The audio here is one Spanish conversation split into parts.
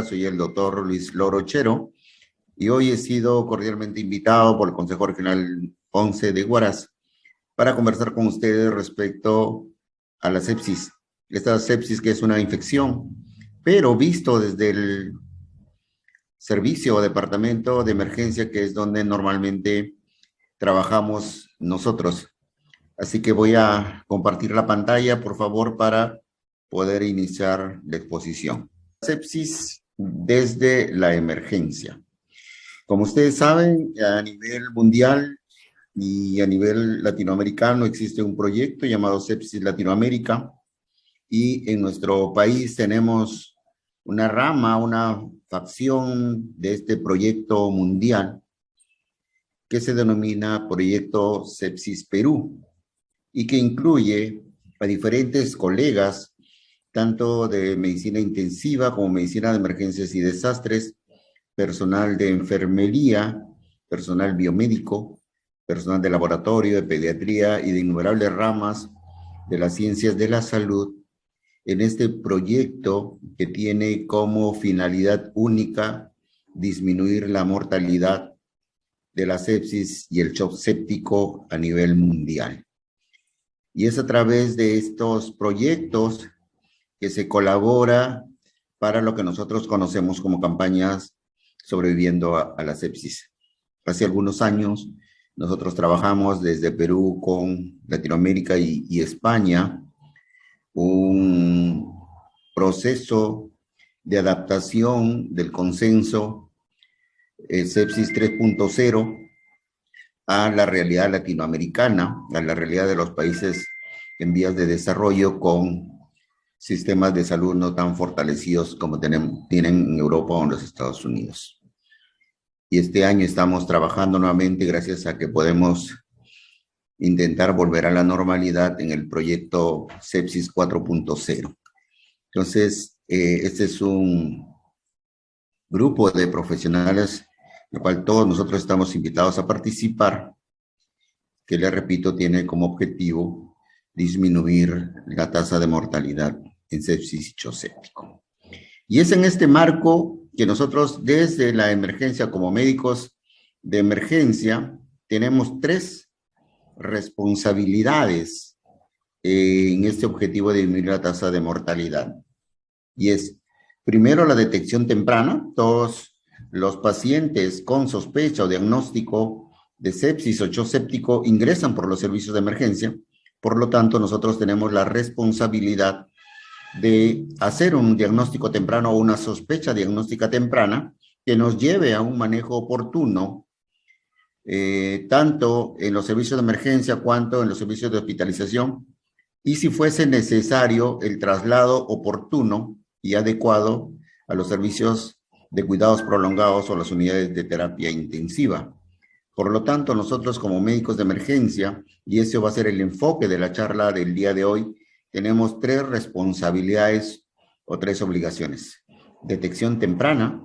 Soy el doctor Luis Lorochero y hoy he sido cordialmente invitado por el Consejo Regional 11 de Huaraz para conversar con ustedes respecto a la sepsis. Esta sepsis que es una infección, pero visto desde el servicio o departamento de emergencia, que es donde normalmente trabajamos nosotros. Así que voy a compartir la pantalla, por favor, para poder iniciar la exposición. Sepsis desde la emergencia. Como ustedes saben, a nivel mundial y a nivel latinoamericano existe un proyecto llamado Sepsis Latinoamérica, y en nuestro país tenemos una rama, una facción de este proyecto mundial que se denomina Proyecto Sepsis Perú y que incluye a diferentes colegas, tanto de medicina intensiva como medicina de emergencias y desastres, personal de enfermería, personal biomédico, personal de laboratorio, de pediatría y de innumerables ramas de las ciencias de la salud, en este proyecto que tiene como finalidad única disminuir la mortalidad de la sepsis y el shock séptico a nivel mundial. Y es a través de estos proyectos que se colabora para lo que nosotros conocemos como campañas sobreviviendo a la sepsis. Hace algunos años nosotros trabajamos desde Perú con Latinoamérica y España un proceso de adaptación del consenso Sepsis 3.0 a la realidad latinoamericana, a la realidad de los países en vías de desarrollo con sistemas de salud no tan fortalecidos como tienen en Europa o en los Estados Unidos. Y este año estamos trabajando nuevamente gracias a que podemos intentar volver a la normalidad en el proyecto Sepsis 4.0. Entonces, este es un grupo de profesionales, en el cual todos nosotros estamos invitados a participar, que les repito, tiene como objetivo disminuir la tasa de mortalidad en sepsis y shock séptico. Y es en este marco que nosotros desde la emergencia, como médicos de emergencia, tenemos tres responsabilidades en este objetivo de disminuir la tasa de mortalidad. Y es, primero, la detección temprana. Todos los pacientes con sospecha o diagnóstico de sepsis o shock séptico ingresan por los servicios de emergencia. Por lo tanto, nosotros tenemos la responsabilidad de hacer un diagnóstico temprano o una sospecha diagnóstica temprana que nos lleve a un manejo oportuno, tanto en los servicios de emergencia cuanto en los servicios de hospitalización, y si fuese necesario el traslado oportuno y adecuado a los servicios de cuidados prolongados o las unidades de terapia intensiva. Por lo tanto, nosotros como médicos de emergencia, y ese va a ser el enfoque de la charla del día de hoy, tenemos tres responsabilidades o tres obligaciones: detección temprana,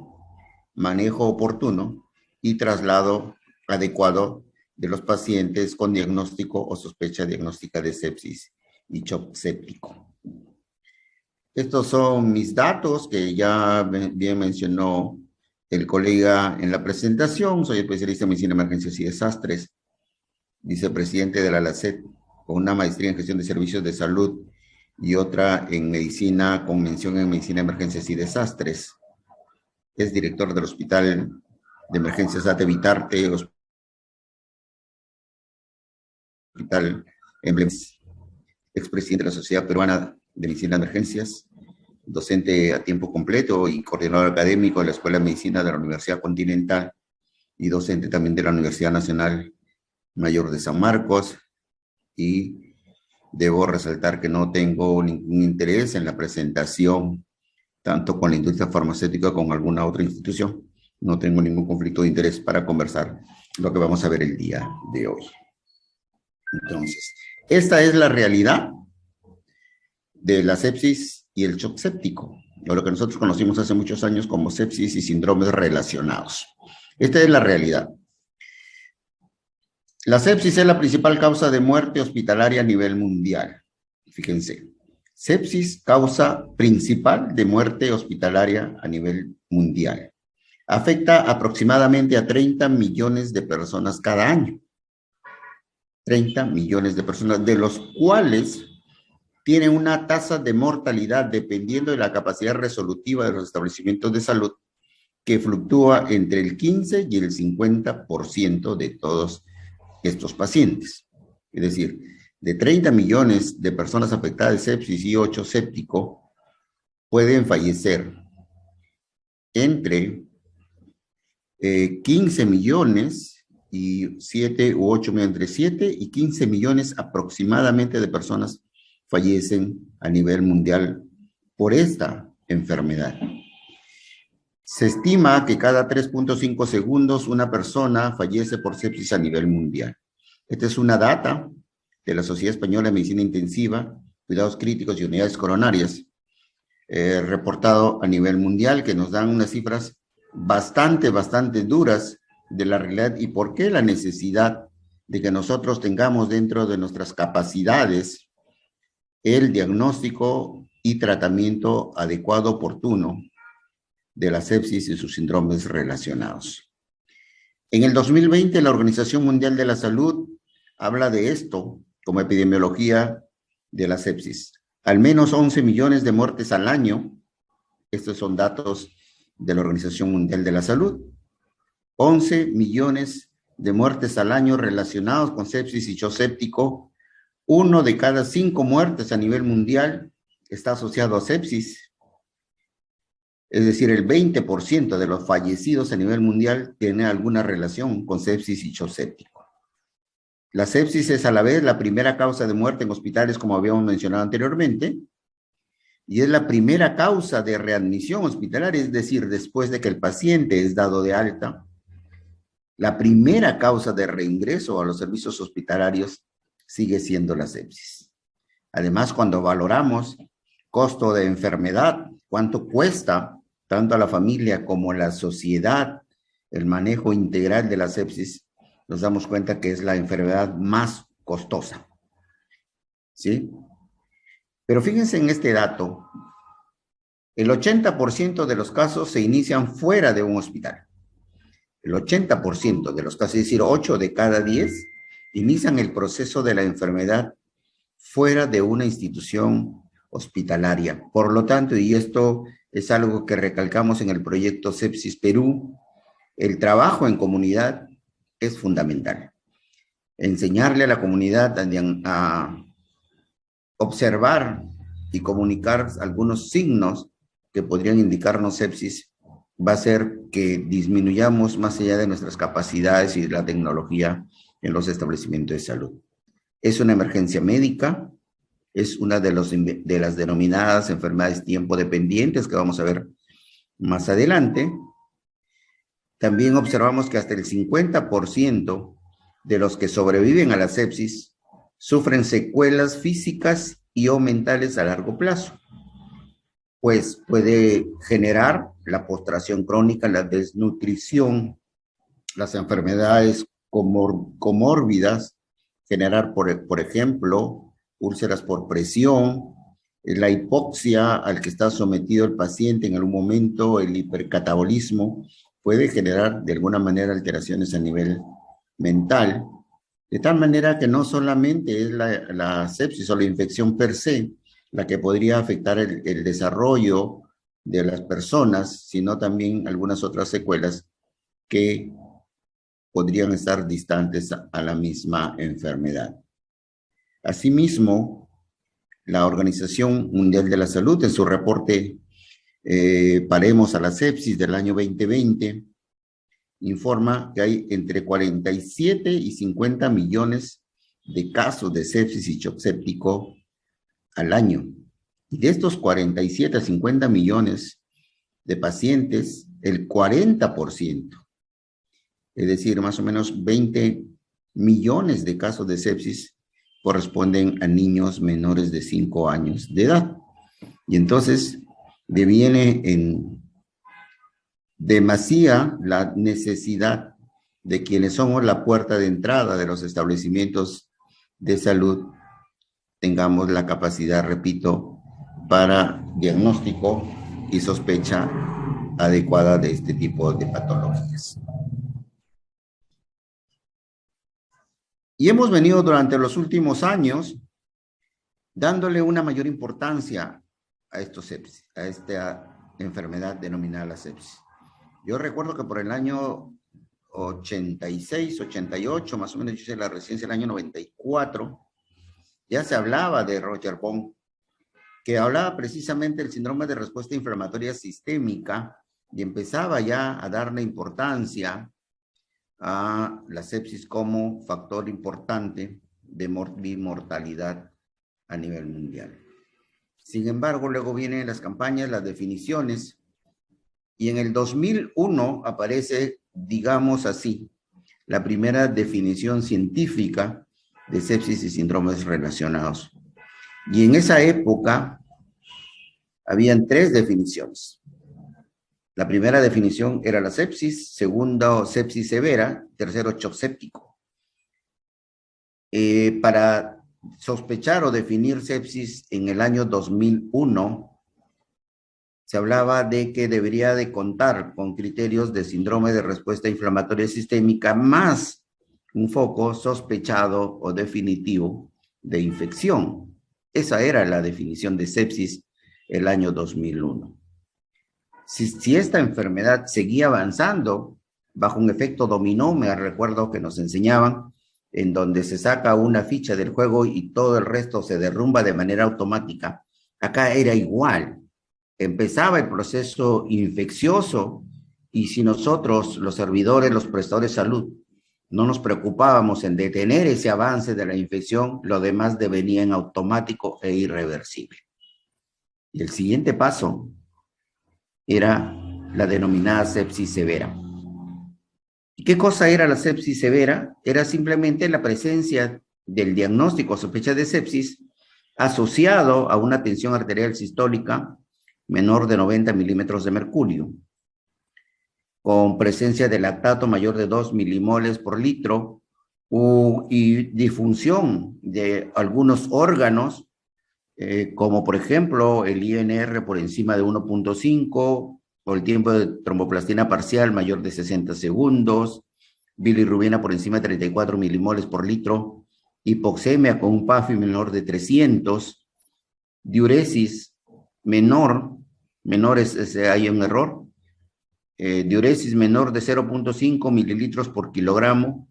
manejo oportuno y traslado adecuado de los pacientes con diagnóstico o sospecha diagnóstica de sepsis y shock séptico. Estos son mis datos que ya bien mencionó el colega en la presentación. Soy especialista en medicina, emergencias y desastres, vicepresidente de la LACET, con una maestría en gestión de servicios de salud y otra en medicina, con mención en medicina, emergencias y desastres. Es director del Hospital de Emergencias ATE Vitarte, Hospital Emblemas, expresidente de la Sociedad Peruana de Medicina de Emergencias, docente a tiempo completo y coordinador académico de la Escuela de Medicina de la Universidad Continental y docente también de la Universidad Nacional Mayor de San Marcos. Y debo resaltar que no tengo ningún interés en la presentación, tanto con la industria farmacéutica como con alguna otra institución. No tengo ningún conflicto de interés para conversar lo que vamos a ver el día de hoy. Entonces, esta es la realidad de la sepsis y el shock séptico, o lo que nosotros conocimos hace muchos años como sepsis y síndromes relacionados. Esta es la realidad. La sepsis es la principal causa de muerte hospitalaria a nivel mundial. Fíjense, Sepsis, causa principal de muerte hospitalaria a nivel mundial. Afecta aproximadamente a 30 millones de personas cada año. 30 millones de personas, de los cuales tienen una tasa de mortalidad, dependiendo de la capacidad resolutiva de los establecimientos de salud, que fluctúa entre el 15 y el 50% de todos estos pacientes. Es decir, de 30 millones de personas afectadas de sepsis y 8 séptico, pueden fallecer entre 15 millones y 7 u 8 millones, entre 7 y 15 millones aproximadamente de personas fallecen a nivel mundial por esta enfermedad. Se estima que cada 3.5 segundos una persona fallece por sepsis a nivel mundial. Esta es una data de la Sociedad Española de Medicina Intensiva, Cuidados Críticos y Unidades Coronarias, reportado a nivel mundial, que nos dan unas cifras bastante duras de la realidad y por qué la necesidad de que nosotros tengamos dentro de nuestras capacidades el diagnóstico y tratamiento adecuado, oportuno, de la sepsis y sus síndromes relacionados. En el 2020, la Organización Mundial de la Salud habla de esto como epidemiología de la sepsis. Al menos 11 millones de muertes al año. Estos son datos de la Organización Mundial de la Salud. 11 millones de muertes al año relacionados con sepsis y shock séptico. 1 de cada 5 muertes a nivel mundial está asociado a sepsis. Es decir, el 20% de los fallecidos a nivel mundial tiene alguna relación con sepsis y shock séptico. La sepsis es a la vez la primera causa de muerte en hospitales, como habíamos mencionado anteriormente, y es la primera causa de readmisión hospitalaria, es decir, después de que el paciente es dado de alta, la primera causa de reingreso a los servicios hospitalarios sigue siendo la sepsis. Además, cuando valoramos costo de enfermedad, cuánto cuesta tanto a la familia como a la sociedad el manejo integral de la sepsis, nos damos cuenta que es la enfermedad más costosa. ¿Sí? Pero fíjense en este dato, el 80% de los casos se inician fuera de un hospital. El 80% de los casos, es decir, 8 de cada 10, inician el proceso de la enfermedad fuera de una institución hospitalaria. Por lo tanto, y esto es algo que recalcamos en el proyecto Sepsis Perú, el trabajo en comunidad es fundamental. Enseñarle a la comunidad a observar y comunicar algunos signos que podrían indicarnos sepsis va a hacer que disminuyamos más allá de nuestras capacidades y de la tecnología en los establecimientos de salud. Es una emergencia médica, es una de las denominadas enfermedades tiempo dependientes que vamos a ver más adelante. También observamos que hasta el 50% de los que sobreviven a la sepsis sufren secuelas físicas y o mentales a largo plazo, pues puede generar la postración crónica, la desnutrición, las enfermedades comórbidas, generar, por ejemplo, úlceras por presión, la hipoxia al que está sometido el paciente en algún momento, el hipercatabolismo, puede generar de alguna manera alteraciones a nivel mental, de tal manera que no solamente es la sepsis o la infección per se la que podría afectar el desarrollo de las personas, sino también algunas otras secuelas que podrían estar distantes a la misma enfermedad. Asimismo, la Organización Mundial de la Salud, en su reporte Paremos a la Sepsis del año 2020, informa que hay entre 47 y 50 millones de casos de sepsis y shock séptico al año. Y de estos 47 a 50 millones de pacientes, el 40%, es decir, más o menos 20 millones de casos de sepsis, corresponden a niños menores de 5 años de edad. Y entonces deviene en demasía la necesidad de quienes somos la puerta de entrada de los establecimientos de salud, tengamos la capacidad, repito, para diagnóstico y sospecha adecuada de este tipo de patologías. Y hemos venido durante los últimos años dándole una mayor importancia a esta enfermedad denominada la sepsis. Yo recuerdo que por el año 86, 88, más o menos, yo hice la residencia el año 94, ya se hablaba de Roger Bond, que hablaba precisamente del síndrome de respuesta inflamatoria sistémica y empezaba ya a darle importancia a la sepsis como factor importante de mortalidad a nivel mundial. Sin embargo, luego vienen las campañas, las definiciones, y en el 2001 aparece, digamos así, la primera definición científica de sepsis y síndromes relacionados. Y en esa época habían 3 definiciones. La primera definición era la sepsis, segunda sepsis severa, tercero shock séptico. Para sospechar o definir sepsis en el año 2001, se hablaba de que debería de contar con criterios de síndrome de respuesta inflamatoria sistémica más un foco sospechado o definitivo de infección. Esa era la definición de sepsis el año 2001. Si esta enfermedad seguía avanzando bajo un efecto dominó, me recuerdo que nos enseñaban, en donde se saca una ficha del juego y todo el resto se derrumba de manera automática. Acá era igual. Empezaba el proceso infeccioso y si nosotros, los servidores, los prestadores de salud, no nos preocupábamos en detener ese avance de la infección, lo demás devenía en automático e irreversible. Y el siguiente paso era la denominada sepsis severa. ¿Y qué cosa era la sepsis severa? Era simplemente la presencia del diagnóstico o sospecha de sepsis asociado a una tensión arterial sistólica menor de 90 milímetros de mercurio, con presencia de lactato mayor de 2 milimoles por litro y disfunción de algunos órganos, como por ejemplo el INR por encima de 1.5 o el tiempo de tromboplastina parcial mayor de 60 segundos, bilirrubina por encima de 34 milimoles por litro, hipoxemia con un PAFI menor de 300, diuresis menor hay un error, diuresis menor de 0.5 mililitros por kilogramo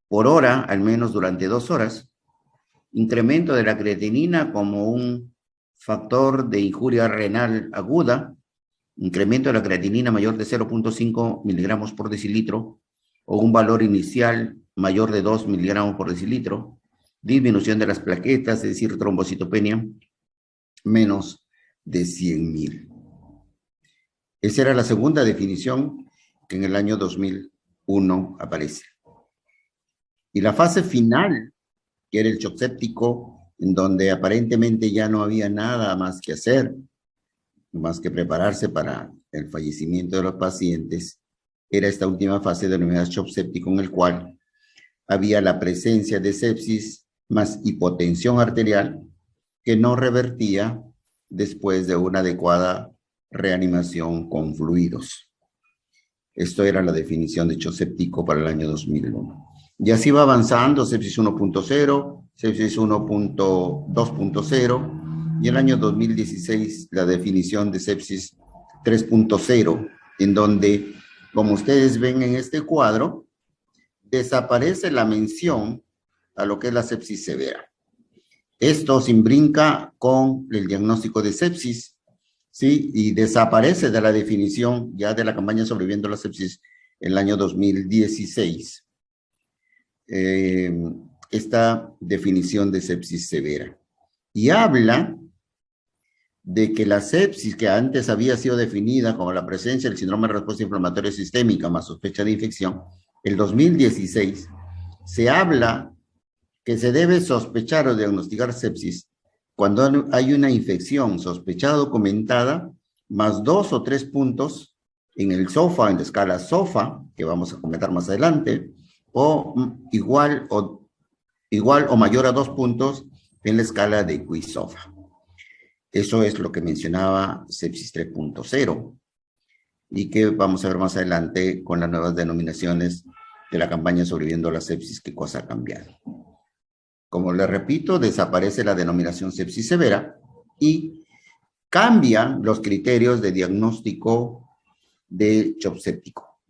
por hora, al menos durante 2 horas, incremento de la creatinina como un factor de injuria renal aguda, incremento de la creatinina mayor de 0.5 miligramos por decilitro o un valor inicial mayor de 2 miligramos por decilitro, disminución de las plaquetas, es decir, trombocitopenia, menos de 100.000. Esa era la segunda definición que en el año 2001 aparece. Y la fase final, que era el shock séptico, en donde aparentemente ya no había nada más que hacer, más que prepararse para el fallecimiento de los pacientes, era esta última fase denominada shock séptico, en el cual había la presencia de sepsis más hipotensión arterial que no revertía después de una adecuada reanimación con fluidos. Esto era la definición de shock séptico para el año 2001. Y así va avanzando, sepsis 1.0, sepsis 1.2.0, y en el año 2016 la definición de sepsis 3.0, en donde, como ustedes ven en este cuadro, desaparece la mención a lo que es la sepsis severa. Esto se imbrinca con el diagnóstico de sepsis, ¿sí? Y desaparece de la definición ya de la campaña Sobreviviendo a la Sepsis en el año 2016. Esta definición de sepsis severa. Y habla de que la sepsis, que antes había sido definida como la presencia del síndrome de respuesta inflamatoria sistémica más sospecha de infección, el 2016 se habla que se debe sospechar o diagnosticar sepsis cuando hay una infección sospechada o documentada, más 2 o 3 puntos en el SOFA, en la escala SOFA, que vamos a comentar más adelante, o igual o mayor a 2 puntos en la escala de QI-SOFA. Eso es lo que mencionaba sepsis 3.0 y que vamos a ver más adelante con las nuevas denominaciones de la campaña Sobreviviendo a la sepsis, qué cosa ha cambiado. Como les repito, desaparece la denominación sepsis severa y cambian los criterios de diagnóstico de shock séptico.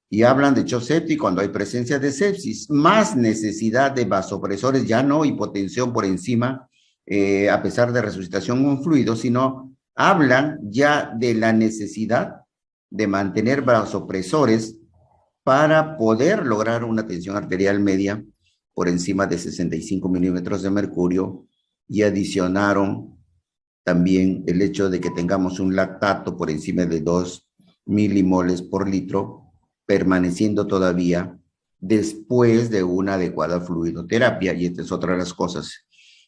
Y hablan de shock séptico cuando hay presencia de sepsis, más necesidad de vasopresores, ya no hipotensión por encima, a pesar de resucitación con fluido, sino hablan ya de la necesidad de mantener vasopresores para poder lograr una tensión arterial media por encima de 65 milímetros de mercurio, y adicionaron también el hecho de que tengamos un lactato por encima de 2 milimoles por litro, permaneciendo todavía después de una adecuada fluidoterapia, y esta es otra de las cosas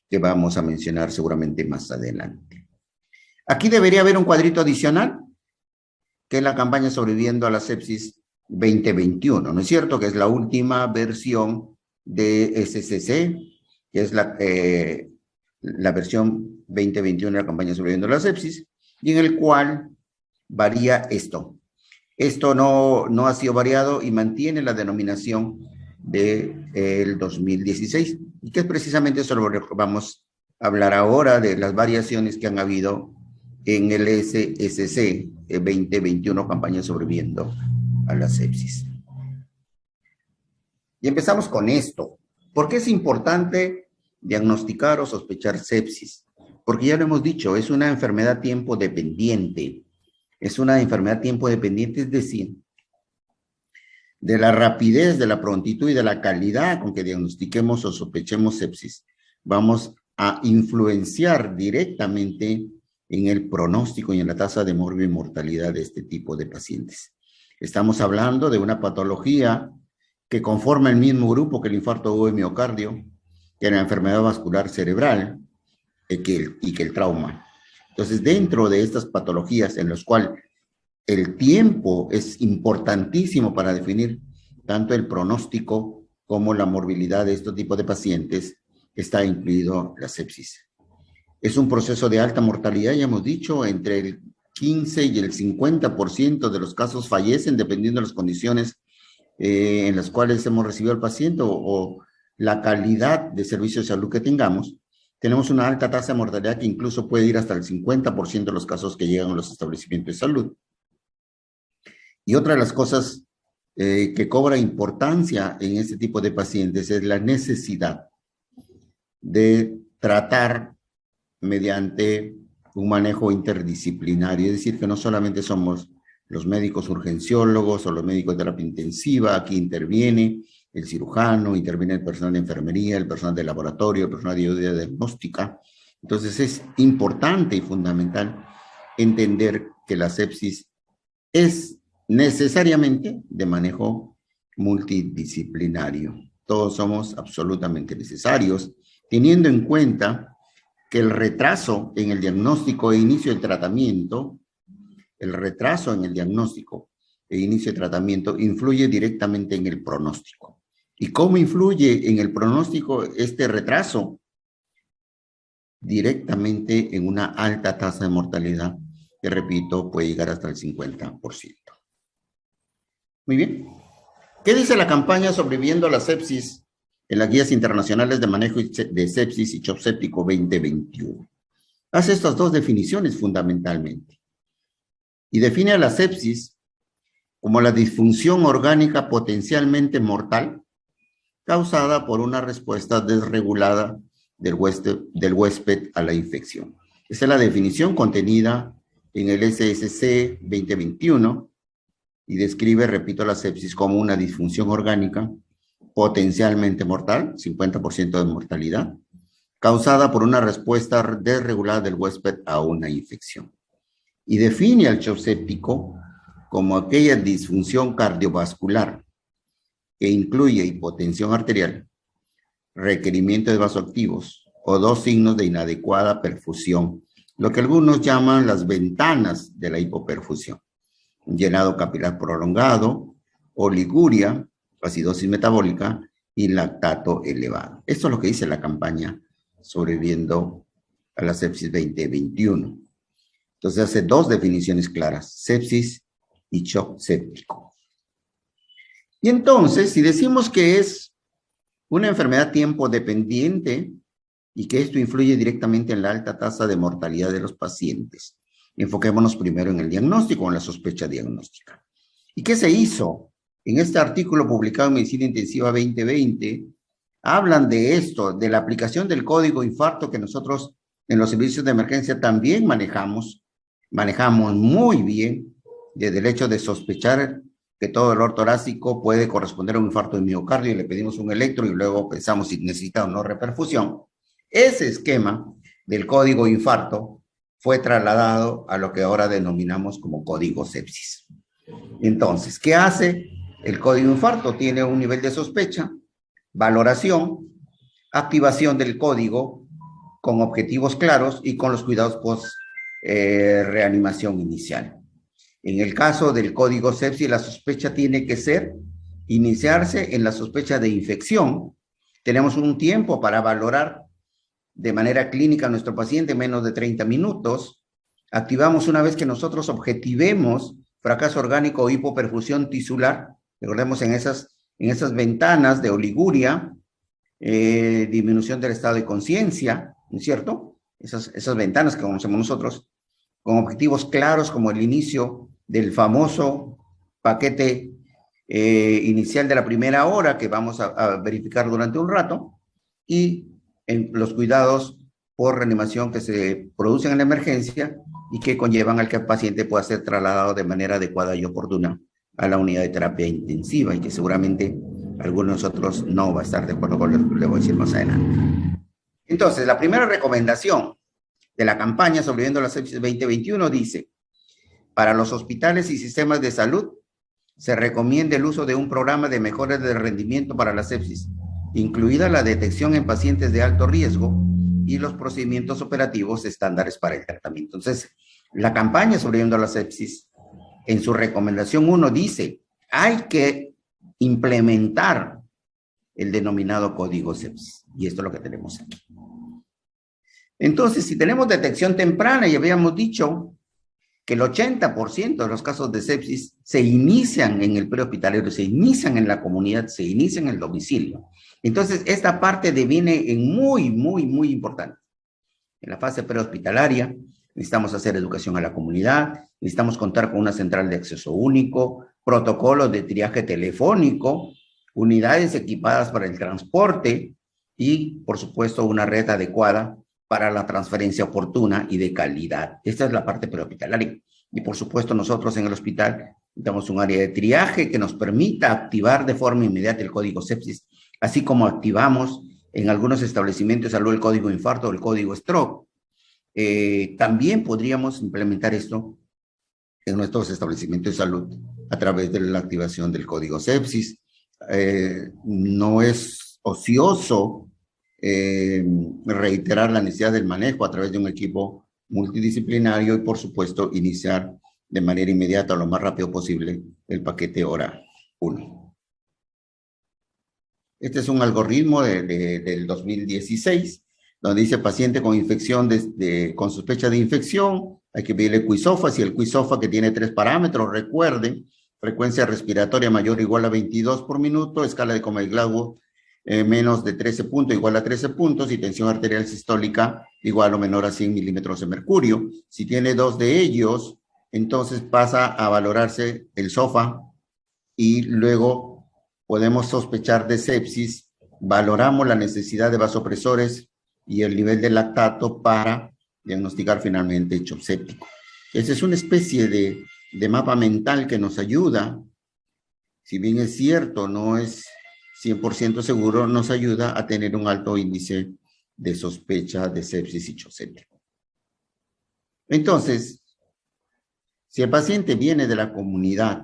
que vamos a mencionar seguramente más adelante. Aquí debería haber un cuadrito adicional, que es la campaña Sobreviviendo a la Sepsis 2021, ¿no es cierto? Que es la última versión de SCC, que es la versión 2021 de la campaña Sobreviviendo a la Sepsis, y en el cual varía esto. Esto no ha sido variado y mantiene la denominación del 2016, y que es precisamente sobre lo que vamos a hablar ahora, de las variaciones que han habido en el SSC 2021, campaña Sobreviviendo a la Sepsis. Y empezamos con esto. ¿Por qué es importante diagnosticar o sospechar sepsis? Porque ya lo hemos dicho, es una enfermedad tiempo dependiente. Es una enfermedad tiempo dependiente, es decir, de la rapidez, de la prontitud y de la calidad con que diagnostiquemos o sospechemos sepsis, vamos a influenciar directamente en el pronóstico y en la tasa de morbo y mortalidad de este tipo de pacientes. Estamos hablando de una patología que conforma el mismo grupo que el infarto agudo de miocardio, que la enfermedad vascular cerebral y que el trauma. Entonces, dentro de estas patologías en las cuales el tiempo es importantísimo para definir tanto el pronóstico como la morbilidad de estos tipos de pacientes, está incluido la sepsis. Es un proceso de alta mortalidad, ya hemos dicho, entre el 15 y el 50% de los casos fallecen dependiendo de las condiciones en las cuales hemos recibido al paciente o la calidad de servicio de salud que tengamos. Tenemos una alta tasa de mortalidad que incluso puede ir hasta el 50% de los casos que llegan a los establecimientos de salud. Y otra de las cosas que cobra importancia en este tipo de pacientes es la necesidad de tratar mediante un manejo interdisciplinario, es decir, que no solamente somos los médicos urgenciólogos o los médicos de terapia intensiva, aquí interviene el cirujano, interviene el personal de enfermería, el personal de laboratorio, el personal de ayuda diagnóstica. Entonces es importante y fundamental entender que la sepsis es necesariamente de manejo multidisciplinario. Todos somos absolutamente necesarios, teniendo en cuenta que el retraso en el diagnóstico e inicio del tratamiento, influye directamente en el pronóstico. ¿Y cómo influye en el pronóstico este retraso? Directamente en una alta tasa de mortalidad, que repito, puede llegar hasta el 50%. Muy bien. ¿Qué dice la campaña Sobreviviendo a la Sepsis en las guías internacionales de manejo de sepsis y shock séptico 2021? Hace estas dos definiciones fundamentalmente. Y define a la sepsis como la disfunción orgánica potencialmente mortal causada por una respuesta desregulada del huésped a la infección. Esa es la definición contenida en el SSC 2021 y describe, repito, la sepsis como una disfunción orgánica potencialmente mortal, 50% de mortalidad, causada por una respuesta desregulada del huésped a una infección. Y define al shock séptico como aquella disfunción cardiovascular que incluye hipotensión arterial, requerimiento de vasoactivos o dos signos de inadecuada perfusión, lo que algunos llaman las ventanas de la hipoperfusión: llenado capilar prolongado, oliguria, acidosis metabólica y lactato elevado. Esto es lo que dice la campaña Sobreviviendo a la sepsis 2021. Entonces hace dos definiciones claras, sepsis y shock séptico. Y entonces, si decimos que es una enfermedad tiempo dependiente y que esto influye directamente en la alta tasa de mortalidad de los pacientes, enfoquémonos primero en el diagnóstico o en la sospecha diagnóstica. ¿Y qué se hizo? En este artículo publicado en Medicina Intensiva 2020, hablan de esto, de la aplicación del código infarto que nosotros en los servicios de emergencia también manejamos muy bien, desde el hecho de sospechar que todo dolor torácico puede corresponder a un infarto de miocardio y le pedimos un electro y luego pensamos si necesita o no reperfusión. Ese esquema del código infarto fue trasladado a lo que ahora denominamos como código sepsis. Entonces, ¿qué hace el código infarto? Tiene un nivel de sospecha, valoración, activación del código con objetivos claros y con los cuidados post reanimación inicial. En el caso del código sepsis, la sospecha tiene que iniciarse en la sospecha de infección. Tenemos un tiempo para valorar de manera clínica a nuestro paciente, menos de 30 minutos. Activamos una vez que nosotros objetivemos fracaso orgánico o hipoperfusión tisular. Recordemos en esas ventanas de oliguria, disminución del estado de conciencia, ¿no es cierto? Esas ventanas que conocemos nosotros, con objetivos claros como el inicio del famoso paquete inicial de la primera hora que vamos a verificar durante un rato, y en los cuidados por reanimación que se producen en la emergencia y que conllevan al que el paciente pueda ser trasladado de manera adecuada y oportuna a la unidad de terapia intensiva, y que seguramente algunos de nosotros no va a estar de acuerdo con lo que le voy a decir más adelante. Entonces, la primera recomendación de la campaña Sobreviviendo a la Sepsis 2021 dice: para los hospitales y sistemas de salud se recomienda el uso de un programa de mejoras de rendimiento para la sepsis, incluida la detección en pacientes de alto riesgo y los procedimientos operativos estándares para el tratamiento. Entonces, la campaña Sobreviviendo a la Sepsis, en su recomendación 1 dice, hay que implementar el denominado código sepsis. Y esto es lo que tenemos aquí. Entonces, si tenemos detección temprana, y habíamos dicho que el 80% de los casos de sepsis se inician en el prehospitalario, se inician en la comunidad, se inician en el domicilio. Entonces, esta parte deviene en muy importante. En la fase prehospitalaria, necesitamos hacer educación a la comunidad, necesitamos contar con una central de acceso único, protocolos de triaje telefónico, unidades equipadas para el transporte y, por supuesto, una red adecuada para la transferencia oportuna y de calidad. Esta es la parte prehospitalaria. Y, por supuesto, nosotros en el hospital necesitamos un área de triaje que nos permita activar de forma inmediata el código sepsis, así como activamos en algunos establecimientos de salud el código infarto o el código stroke. También podríamos implementar esto en nuestros establecimientos de salud a través de la activación del código sepsis. No es ocioso reiterar la necesidad del manejo a través de un equipo multidisciplinario y, por supuesto, iniciar de manera inmediata o lo más rápido posible el paquete hora 1. Este es un algoritmo del 2016, donde dice paciente con infección con sospecha de infección, hay que pedirle QISOFA, y el QISOFA, que tiene 3 parámetros, recuerden, frecuencia respiratoria mayor o igual a 22 por minuto, escala de Comer-Glasgow menos de 13 puntos igual a 13 puntos, y tensión arterial sistólica igual o menor a 100 milímetros de mercurio. Si tiene 2 de ellos, entonces pasa a valorarse el SOFA y luego podemos sospechar de sepsis. Valoramos la necesidad de vasopresores y el nivel de lactato para diagnosticar finalmente shock séptico. Esa es una especie de mapa mental que nos ayuda, si bien es cierto, no es 100% seguro, nos ayuda a tener un alto índice de sospecha de sepsis y shock séptico. Entonces, si el paciente viene de la comunidad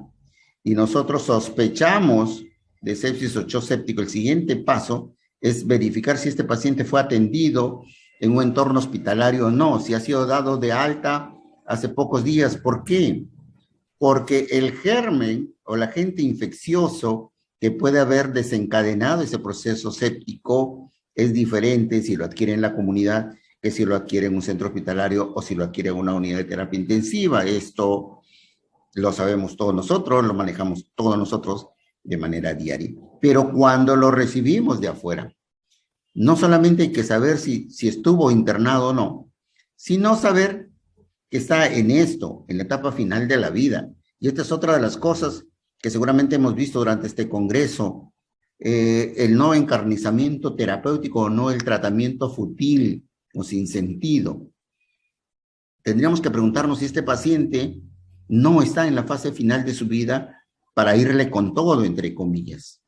y nosotros sospechamos de sepsis o shock séptico, el siguiente paso es verificar si este paciente fue atendido en un entorno hospitalario o no, si ha sido dado de alta hace pocos días. ¿Por qué? Porque el germen o el agente infeccioso que puede haber desencadenado ese proceso séptico es diferente si lo adquiere en la comunidad que si lo adquiere en un centro hospitalario o si lo adquiere en una unidad de terapia intensiva. Esto lo sabemos todos nosotros, lo manejamos todos nosotros de manera diaria. Pero cuando lo recibimos de afuera, no solamente hay que saber si estuvo internado o no, sino saber que está en esto, en la etapa final de la vida. Y esta es otra de las cosas que seguramente hemos visto durante este congreso, el no encarnizamiento terapéutico o no el tratamiento fútil o sin sentido. Tendríamos que preguntarnos si este paciente no está en la fase final de su vida para irle con todo, entre comillas.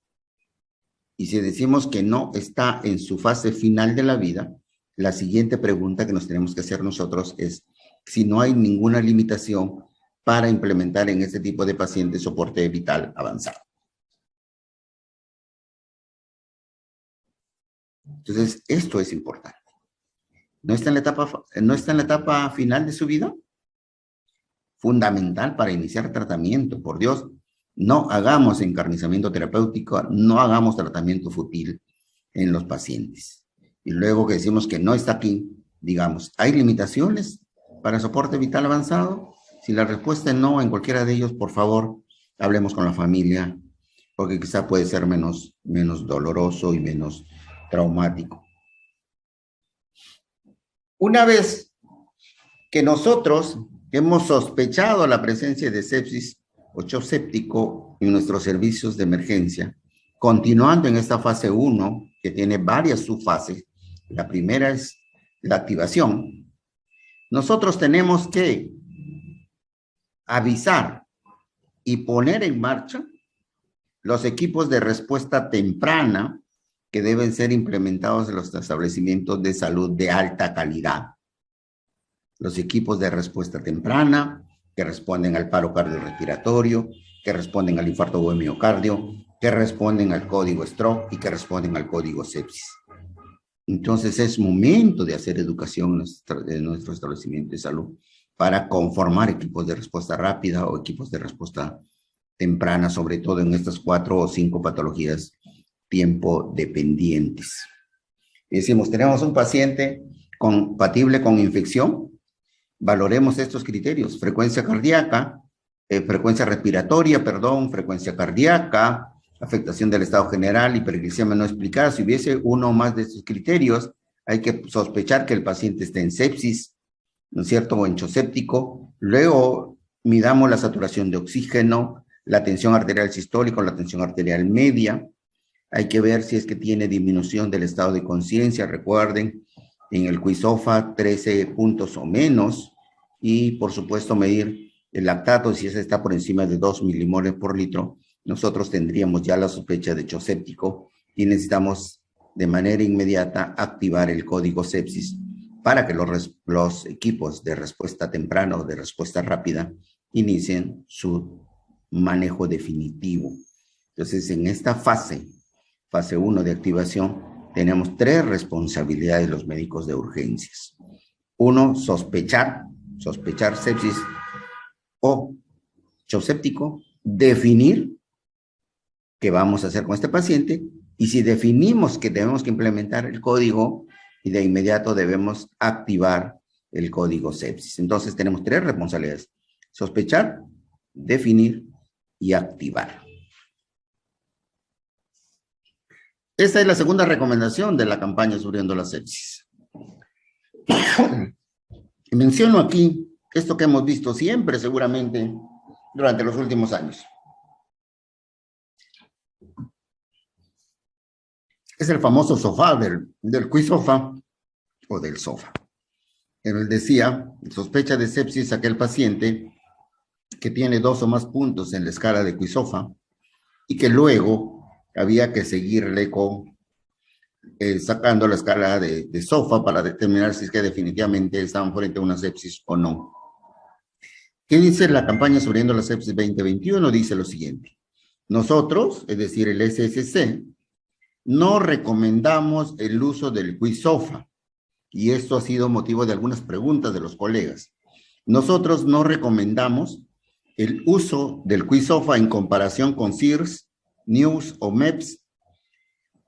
Y si decimos que no está en su fase final de la vida, la siguiente pregunta que nos tenemos que hacer nosotros es si no hay ninguna limitación para implementar en este tipo de pacientes soporte vital avanzado. Entonces, esto es importante. ¿No está en la etapa final de su vida? Fundamental para iniciar tratamiento, por Dios. No hagamos encarnizamiento terapéutico, no hagamos tratamiento fútil en los pacientes. Y luego que decimos que no está aquí, digamos, ¿hay limitaciones para soporte vital avanzado? Si la respuesta es no en cualquiera de ellos, por favor, hablemos con la familia, porque quizá puede ser menos doloroso y menos traumático. Una vez que nosotros hemos sospechado la presencia de sepsis o shock séptico en nuestros servicios de emergencia, continuando en esta fase 1, que tiene varias subfases, la primera es la activación, nosotros tenemos que avisar y poner en marcha los equipos de respuesta temprana que deben ser implementados en los establecimientos de salud de alta calidad. Los equipos de respuesta temprana que responden al paro cardiorrespiratorio, que responden al infarto o miocardio, que responden al código stroke y que responden al código sepsis. Entonces es momento de hacer educación en nuestro establecimiento de salud para conformar equipos de respuesta rápida o equipos de respuesta temprana, sobre todo en estas 4 o 5 patologías tiempo dependientes. Decimos, tenemos un paciente compatible con infección, valoremos estos criterios: frecuencia cardíaca, frecuencia respiratoria, frecuencia cardíaca, afectación del estado general, hiperglicemia no explicada. Si hubiese uno o más de estos criterios, hay que sospechar que el paciente esté en sepsis, ¿no es cierto?, o en shock séptico. Luego midamos la saturación de oxígeno, la tensión arterial sistólica, la tensión arterial media. Hay que ver si es que tiene disminución del estado de conciencia. Recuerden, en el QISOFA 13 puntos o menos, y por supuesto medir el lactato. Si ese está por encima de 2 milimoles por litro, nosotros tendríamos ya la sospecha de shock séptico y necesitamos de manera inmediata activar el código sepsis para que los equipos de respuesta temprana o de respuesta rápida inicien su manejo definitivo. Entonces, en esta fase 1 de activación, tenemos 3 responsabilidades de los médicos de urgencias. 1, sospechar sepsis o shock séptico, definir qué vamos a hacer con este paciente, y si definimos que tenemos que implementar el código, y de inmediato debemos activar el código sepsis. Entonces tenemos 3 responsabilidades: sospechar, definir y activar. Esta es la segunda recomendación de la campaña Subiendo la Sepsis. Menciono aquí esto que hemos visto siempre, seguramente, durante los últimos años. Es el famoso sofá del QISOFA o del SOFA. Él decía, sospecha de sepsis aquel paciente que tiene 2 o más puntos en la escala de QISOFA y que luego había que seguirle sacando la escala de SOFA para determinar si es que definitivamente estaban frente a una sepsis o no. ¿Qué dice la campaña Subiendo la Sepsis 2021? Dice lo siguiente: nosotros, es decir, el SSC, no recomendamos el uso del QISOFA, y esto ha sido motivo de algunas preguntas de los colegas. Nosotros no recomendamos el uso del QISOFA en comparación con CIRS, NIUS o MEPS,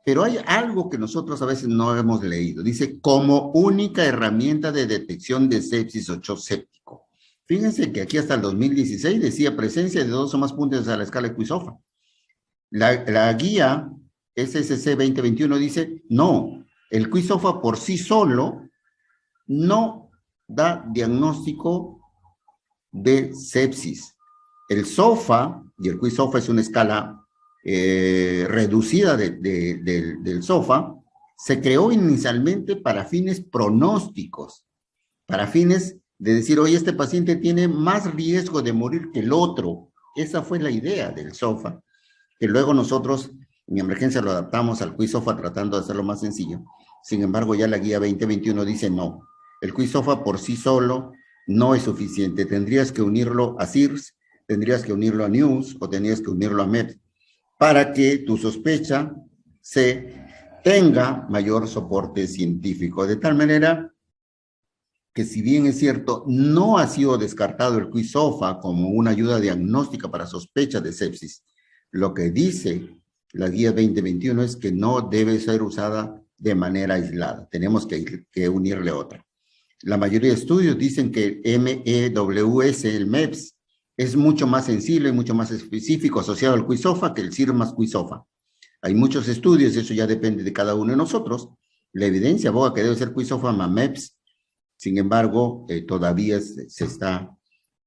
Pero hay algo que nosotros a veces no hemos leído. Dice, como única herramienta de detección de sepsis o shock séptico. Fíjense que aquí hasta el 2016 decía presencia de 2 o más puntos a la escala de Quisoffa. La guía SSC 2021 dice, no, el Quisoffa por sí solo no da diagnóstico de sepsis. El SOFA, y el Quisoffa es una escala reducida del SOFA, se creó inicialmente para fines pronósticos, para fines de decir, oye, este paciente tiene más riesgo de morir que el otro. Esa fue la idea del SOFA, que luego nosotros en emergencia lo adaptamos al Quisoffa tratando de hacerlo más sencillo. Sin embargo, ya la guía 2021 dice no. El Quisoffa por sí solo no es suficiente. Tendrías que unirlo a CIRS, tendrías que unirlo a NEWS o tendrías que unirlo a MEPS para que tu sospecha se tenga mayor soporte científico. De tal manera que si bien es cierto, no ha sido descartado el Quisoffa como una ayuda diagnóstica para sospecha de sepsis, lo que dice la guía 2021 es que no debe ser usada de manera aislada. Tenemos que unirle otra. La mayoría de estudios dicen que el MEWS, el MEPS, es mucho más sensible y mucho más específico asociado al Quisoffa que el CIR más Quisoffa. Hay muchos estudios, eso ya depende de cada uno de nosotros. La evidencia aboga que debe ser Quisoffa más MEPS. Sin embargo, todavía se está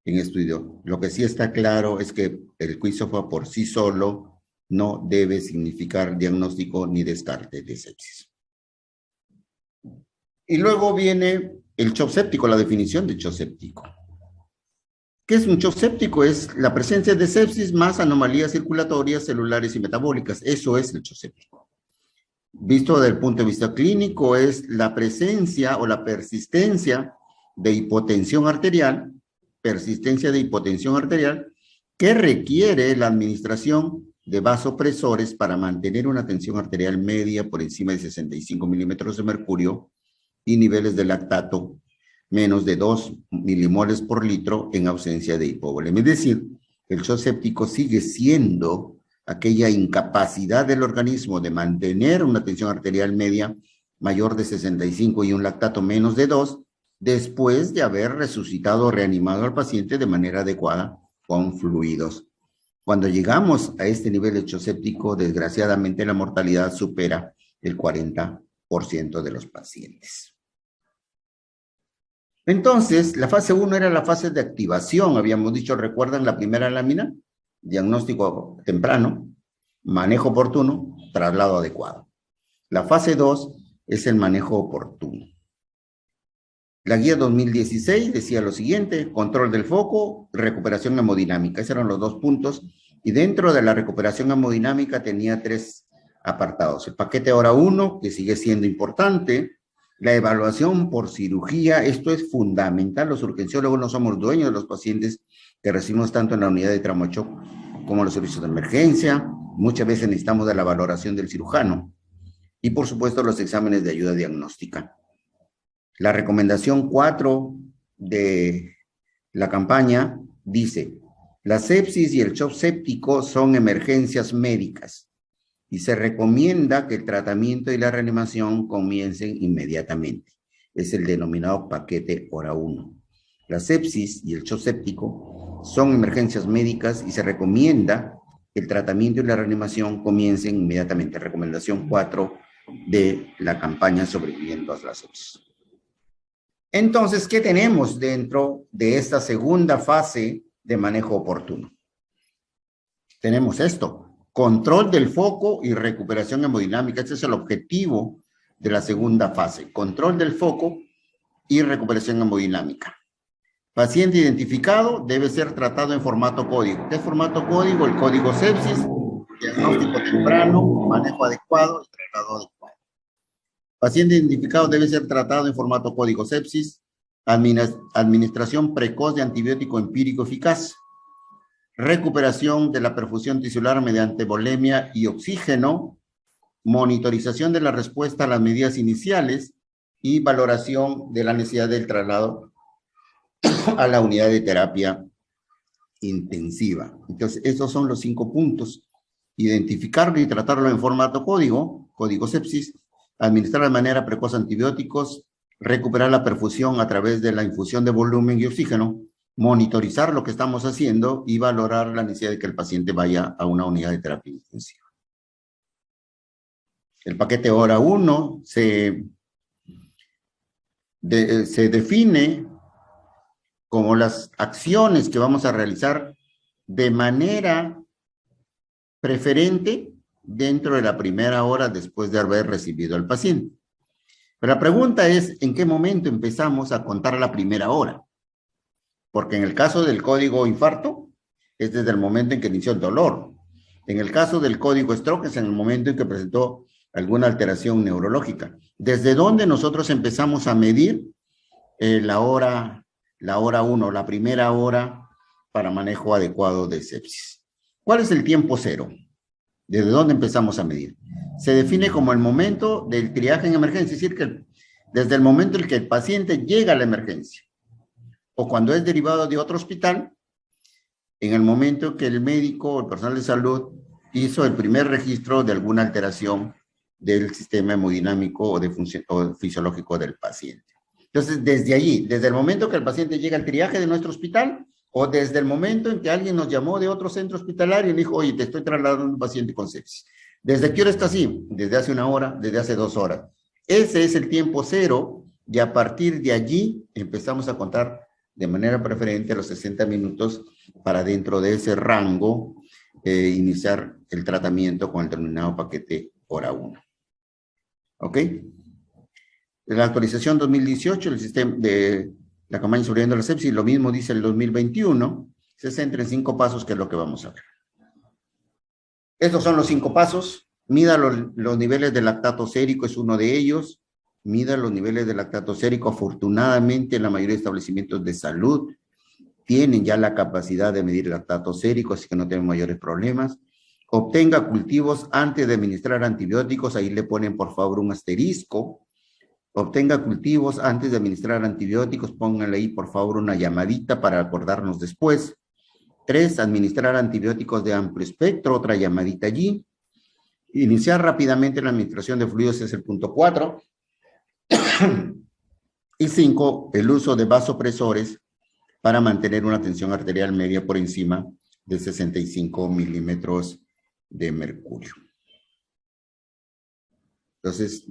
en estudio. Lo que sí está claro es que el Quisoffa por sí solo no debe significar diagnóstico ni descarte de sepsis. Y luego viene el shock séptico, la definición de shock séptico. ¿Qué es un shock séptico? Es la presencia de sepsis más anomalías circulatorias, celulares y metabólicas. Eso es el shock séptico. Visto desde el punto de vista clínico, es la presencia o la persistencia de hipotensión arterial, que requiere la administración de vasopresores para mantener una tensión arterial media por encima de 65 milímetros de mercurio y niveles de lactato menos de 2 milimoles por litro en ausencia de hipovolemia. Es decir, el shock séptico sigue siendo aquella incapacidad del organismo de mantener una tensión arterial media mayor de 65 y un lactato menos de 2, después de haber resucitado o reanimado al paciente de manera adecuada con fluidos. Cuando llegamos a este nivel de shock séptico, desgraciadamente la mortalidad supera el 40% de los pacientes. Entonces, la fase 1 era la fase de activación, habíamos dicho, ¿recuerdan la primera lámina? Diagnóstico temprano, manejo oportuno, traslado adecuado. La fase 2 es el manejo oportuno. La guía 2016 decía lo siguiente: control del foco, recuperación hemodinámica. Esos eran los 2 puntos. Y dentro de la recuperación hemodinámica tenía 3 apartados. El paquete hora 1, que sigue siendo importante. La evaluación por cirugía, esto es fundamental. Los urgenciólogos no somos dueños de los pacientes que recibimos tanto en la unidad de trauma shock como en los servicios de emergencia. Muchas veces necesitamos de la valoración del cirujano. Y por supuesto los exámenes de ayuda diagnóstica. La recomendación 4 de la campaña dice: la sepsis y el shock séptico son emergencias médicas y se recomienda que el tratamiento y la reanimación comiencen inmediatamente. Es el denominado paquete hora 1. La sepsis y el shock séptico son emergencias médicas y se recomienda que el tratamiento y la reanimación comiencen inmediatamente. Recomendación 4 de la campaña Sobreviviendo a la sepsis. Entonces, ¿qué tenemos dentro de esta segunda fase de manejo oportuno? Tenemos esto: control del foco y recuperación hemodinámica. Este es el objetivo de la segunda fase: control del foco y recuperación hemodinámica. Paciente identificado debe ser tratado en formato código. ¿Qué es formato código? El código sepsis, diagnóstico temprano, manejo adecuado y traslado adecuado. Paciente identificado debe ser tratado en formato código sepsis, administración precoz de antibiótico empírico eficaz, recuperación de la perfusión tisular mediante volemia y oxígeno, monitorización de la respuesta a las medidas iniciales y valoración de la necesidad del traslado a la unidad de terapia intensiva. Entonces, estos son los 5 puntos: identificarlo y tratarlo en formato código, código sepsis, administrar de manera precoz antibióticos, recuperar la perfusión a través de la infusión de volumen y oxígeno, monitorizar lo que estamos haciendo y valorar la necesidad de que el paciente vaya a una unidad de terapia intensiva. El paquete hora 1 se define como las acciones que vamos a realizar de manera preferente dentro de la primera hora después de haber recibido al paciente. Pero la pregunta es, ¿en qué momento empezamos a contar la primera hora? Porque en el caso del código infarto, es desde el momento en que inició el dolor. En el caso del código stroke, es en el momento en que presentó alguna alteración neurológica. ¿Desde dónde nosotros empezamos a medir la hora 1, la primera hora para manejo adecuado de sepsis? ¿Cuál es el tiempo cero? ¿Desde dónde empezamos a medir? Se define como el momento del triaje en emergencia, es decir, que desde el momento en que el paciente llega a la emergencia, o cuando es derivado de otro hospital, en el momento que el médico o el personal de salud hizo el primer registro de alguna alteración del sistema hemodinámico o fisiológico del paciente. Entonces, desde allí, desde el momento que el paciente llega al triaje de nuestro hospital, o desde el momento en que alguien nos llamó de otro centro hospitalario y le dijo, oye, te estoy trasladando a un paciente con sepsis. ¿Desde qué hora está así? Desde hace 1 hora, desde hace 2 horas. Ese es el tiempo cero y a partir de allí empezamos a contar de manera preferente los 60 minutos para dentro de ese rango iniciar el tratamiento con el denominado paquete hora 1. ¿Ok? La actualización 2018 del sistema de la campaña sobreviviendo a la sepsis, lo mismo dice el 2021, se centra en 5 pasos, que es lo que vamos a ver. Estos son los 5 pasos. Mida los niveles de lactato sérico, es uno de ellos. Mida los niveles de lactato sérico. Afortunadamente, la mayoría de establecimientos de salud tienen ya la capacidad de medir lactato sérico, así que no tenemos mayores problemas. Obtenga cultivos antes de administrar antibióticos, ahí le ponen por favor un asterisco. Obtenga cultivos antes de administrar antibióticos, pónganle ahí por favor una llamadita para acordarnos después. 3, administrar antibióticos de amplio espectro, otra llamadita allí. Iniciar rápidamente la administración de fluidos es el punto 4. Y 5, el uso de vasopresores para mantener una tensión arterial media por encima de 65 milímetros de mercurio. Entonces,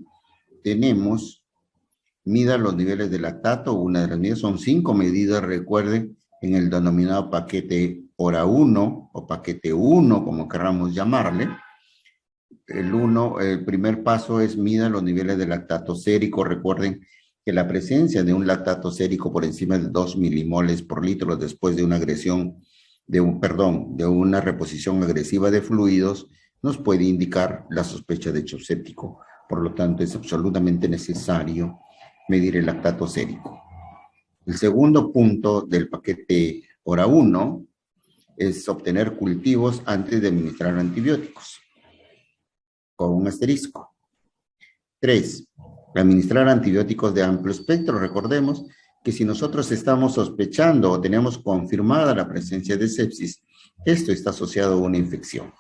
tenemos, mida los niveles de lactato, una de las medidas, son 5 medidas, recuerden, en el denominado paquete hora 1 o paquete 1, como queramos llamarle. El primer paso es mida los niveles de lactato sérico. Recuerden que la presencia de un lactato sérico por encima de 2 milimoles por litro después de una agresión, de una reposición agresiva de fluidos, nos puede indicar la sospecha de hecho séptico. Por lo tanto, es absolutamente necesario medir el lactato sérico. El segundo punto del paquete hora 1 es obtener cultivos antes de administrar antibióticos, con un asterisco. 3, administrar antibióticos de amplio espectro. Recordemos que si nosotros estamos sospechando o tenemos confirmada la presencia de sepsis, esto está asociado a una infección.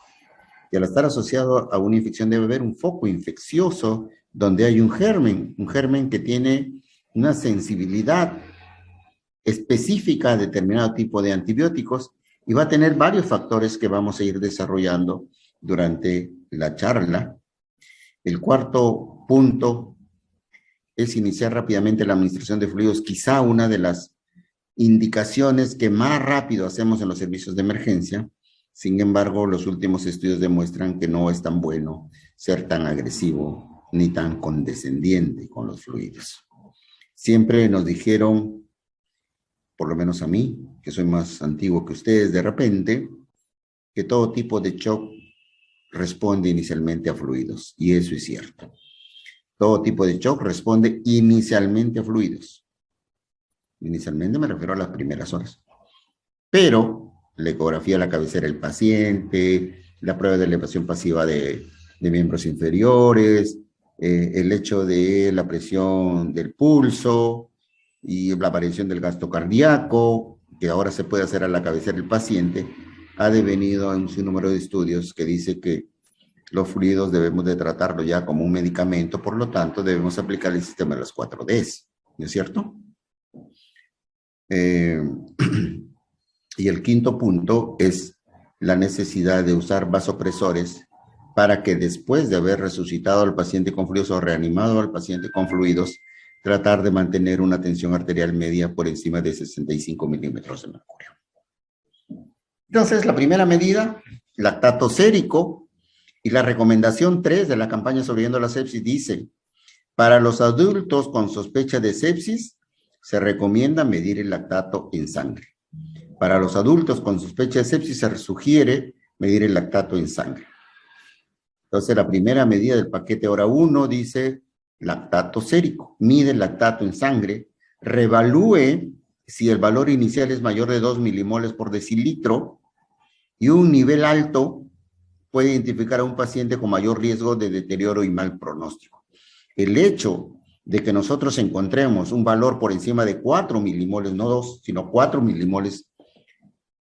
Y al estar asociado a una infección debe haber un foco infeccioso donde hay un germen que tiene una sensibilidad específica a determinado tipo de antibióticos y va a tener varios factores que vamos a ir desarrollando durante la charla. El cuarto punto es iniciar rápidamente la administración de fluidos, quizá una de las indicaciones que más rápido hacemos en los servicios de emergencia. Sin embargo, los últimos estudios demuestran que no es tan bueno ser tan agresivo ni tan condescendiente con los fluidos. Siempre nos dijeron, por lo menos a mí, que soy más antiguo que ustedes de repente, que todo tipo de shock responde inicialmente a fluidos, y eso es cierto. Todo tipo de shock responde inicialmente a fluidos. Inicialmente me refiero a las primeras horas. Pero la ecografía a la cabecera del paciente, la prueba de elevación pasiva de miembros inferiores, el hecho de la presión del pulso y la aparición del gasto cardíaco, que ahora se puede hacer a la cabecera del paciente, ha devenido en un sinnúmero de estudios que dice que los fluidos debemos de tratarlo ya como un medicamento, por lo tanto debemos aplicar el sistema de las 4Ds, ¿no es cierto? Y el quinto punto es la necesidad de usar vasopresores para que después de haber resucitado al paciente con fluidos o reanimado al paciente con fluidos, tratar de mantener una tensión arterial media por encima de 65 milímetros de mercurio. Entonces, la primera medida, lactato sérico, y la recomendación 3 de la campaña Sobreviviendo a la Sepsis dice, para los adultos con sospecha de sepsis, se recomienda medir el lactato en sangre. Para los adultos con sospecha de sepsis, se sugiere medir el lactato en sangre. Entonces, la primera medida del paquete hora 1 dice lactato sérico. Mide el lactato en sangre, revalúe si el valor inicial es mayor de 2 milimoles por decilitro y un nivel alto puede identificar a un paciente con mayor riesgo de deterioro y mal pronóstico. El hecho de que nosotros encontremos un valor por encima de 4 milimoles, no 2, sino 4 milimoles,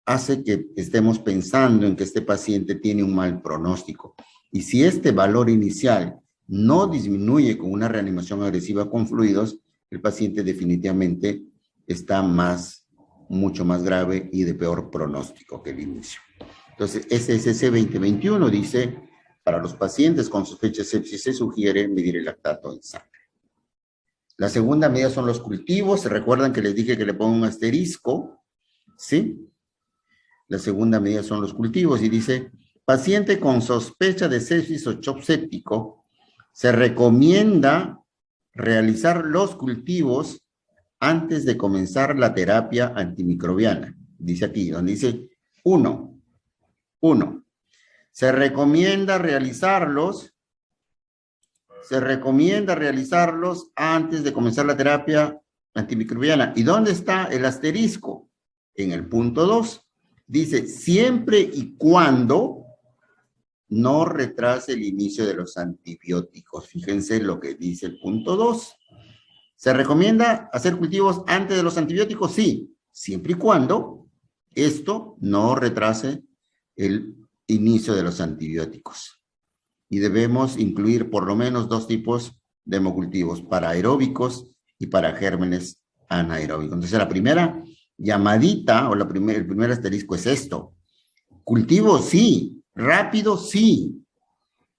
hace que estemos pensando en que este paciente tiene un mal pronóstico. Y si este valor inicial no disminuye con una reanimación agresiva con fluidos, el paciente definitivamente está mucho más grave y de peor pronóstico que el inicio. Entonces, SSC 2021 dice, para los pacientes con sospecha de sepsis se sugiere medir el lactato en sangre. La segunda medida son los cultivos. ¿Se recuerdan que les dije que le pongo un asterisco? ¿Sí? La segunda medida son los cultivos y dice, paciente con sospecha de sepsis o shock séptico, se recomienda realizar los cultivos antes de comenzar la terapia antimicrobiana. Dice aquí, donde dice 1. Se recomienda realizarlos antes de comenzar la terapia antimicrobiana. ¿Y dónde está el asterisco? En el punto 2. Dice, siempre y cuando no retrase el inicio de los antibióticos. Fíjense lo que dice el punto 2. ¿Se recomienda hacer cultivos antes de los antibióticos? Sí, siempre y cuando esto no retrase el inicio de los antibióticos. Y debemos incluir por lo menos 2 tipos de hemocultivos, para aeróbicos y para gérmenes anaeróbicos. Entonces, la primera llamadita o el primer asterisco es esto. Cultivo sí, rápido sí,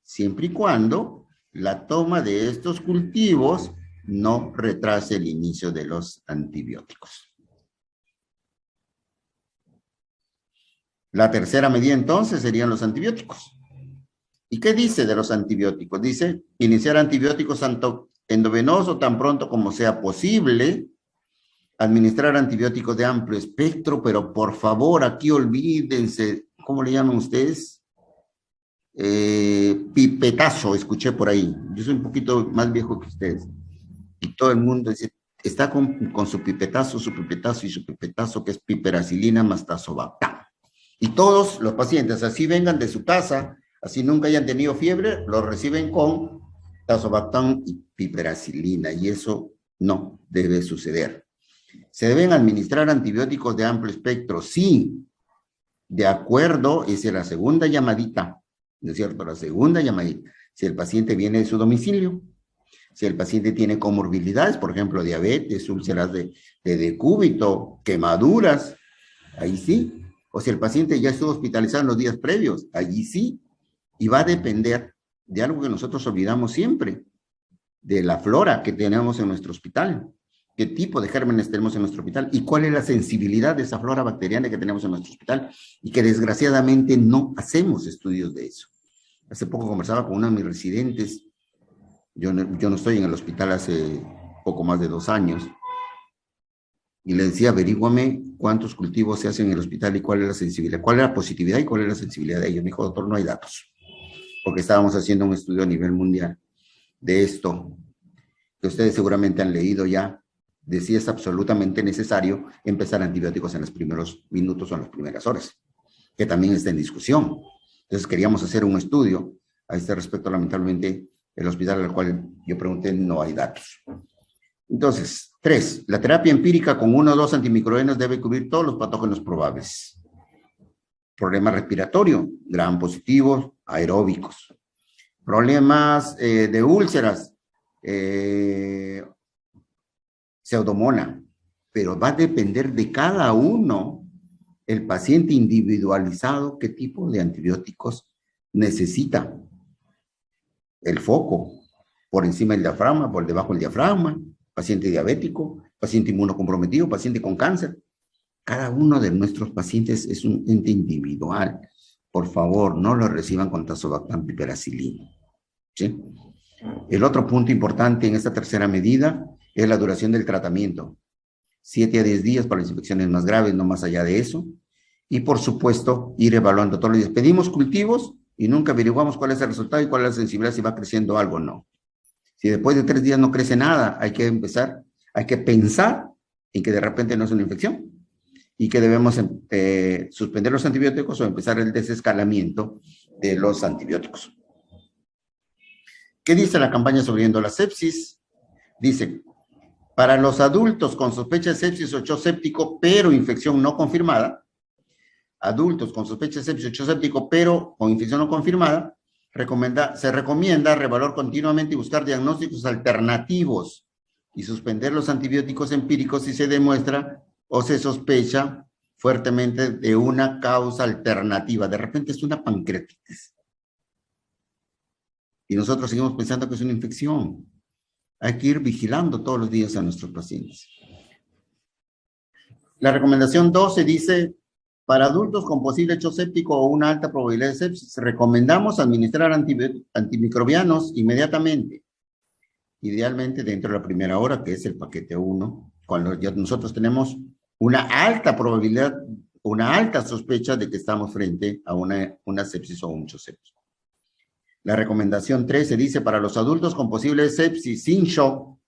siempre y cuando la toma de estos cultivos no retrase el inicio de los antibióticos. La tercera medida entonces serían los antibióticos. ¿Y qué dice de los antibióticos? Dice, iniciar antibióticos endovenoso tan pronto como sea posible, administrar antibióticos de amplio espectro, pero por favor aquí olvídense, ¿cómo le llaman ustedes? Pipetazo, escuché por ahí. Yo soy un poquito más viejo que ustedes. Y todo el mundo dice, está con su pipetazo y su pipetazo, que es piperacilina más tazobactam. Y todos los pacientes, así vengan de su casa, así nunca hayan tenido fiebre, los reciben con tazobactam y piperacilina, y eso no debe suceder. ¿Se deben administrar antibióticos de amplio espectro? Sí, de acuerdo, esa es la segunda llamadita, ¿no es cierto? La segunda llamadita. Si el paciente viene de su domicilio, si el paciente tiene comorbilidades, por ejemplo, diabetes, úlceras de decúbito, quemaduras, ahí sí. O si el paciente ya estuvo hospitalizado en los días previos, allí sí. Y va a depender de algo que nosotros olvidamos siempre, de la flora que tenemos en nuestro hospital, qué tipo de gérmenes tenemos en nuestro hospital y cuál es la sensibilidad de esa flora bacteriana que tenemos en nuestro hospital y que desgraciadamente no hacemos estudios de eso. Hace poco conversaba con uno de mis residentes. Yo no estoy en el hospital hace poco más de 2 años. Y le decía, averíguame cuántos cultivos se hacen en el hospital y cuál es la sensibilidad, cuál es la positividad y cuál es la sensibilidad de ellos. Me dijo, doctor, no hay datos. Porque estábamos haciendo un estudio a nivel mundial de esto, que ustedes seguramente han leído ya, de si es absolutamente necesario empezar antibióticos en los primeros minutos o en las primeras horas, que también está en discusión. Entonces queríamos hacer un estudio a este respecto. Lamentablemente, el hospital al cual yo pregunté no hay datos. Entonces, 3. La terapia empírica con 1 o 2 antimicrobianos debe cubrir todos los patógenos probables. Problema respiratorio, gram positivos, aeróbicos. Problemas de úlceras, pseudomonas, pero va a depender de cada uno, el paciente individualizado, qué tipo de antibióticos necesita. El foco, por encima del diafragma, por debajo del diafragma, paciente diabético, paciente inmunocomprometido, paciente con cáncer. Cada uno de nuestros pacientes es un ente individual. Por favor, no lo reciban con tazobactam piperacilina. ¿Sí? El otro punto importante en esta tercera medida es la duración del tratamiento. 7 a 10 días para las infecciones más graves, no más allá de eso. Y por supuesto, ir evaluando todos los días. Pedimos cultivos y nunca averiguamos cuál es el resultado y cuál es la sensibilidad, si va creciendo algo o no. Si después de 3 días no crece nada, hay que empezar, hay que pensar en que de repente no es una infección y que debemos suspender los antibióticos o empezar el desescalamiento de los antibióticos. ¿Qué dice la campaña sobre la sepsis? Dice, para los adultos con sospecha de sepsis o shock séptico, pero infección no confirmada, adultos con sospecha de sepsis o shock séptico, pero con infección no confirmada, se recomienda reevaluar continuamente y buscar diagnósticos alternativos y suspender los antibióticos empíricos si se demuestra o se sospecha fuertemente de una causa alternativa. De repente es una pancreatitis. Y nosotros seguimos pensando que es una infección. Hay que ir vigilando todos los días a nuestros pacientes. La recomendación 12 dice, para adultos con posible hecho séptico o una alta probabilidad de sepsis, recomendamos administrar antimicrobianos inmediatamente, idealmente dentro de la primera hora, que es el paquete 1, cuando ya nosotros tenemos una alta probabilidad, una alta sospecha de que estamos frente a una sepsis o un sepsis. La recomendación 13 dice, para los adultos con posible sepsis sin shock,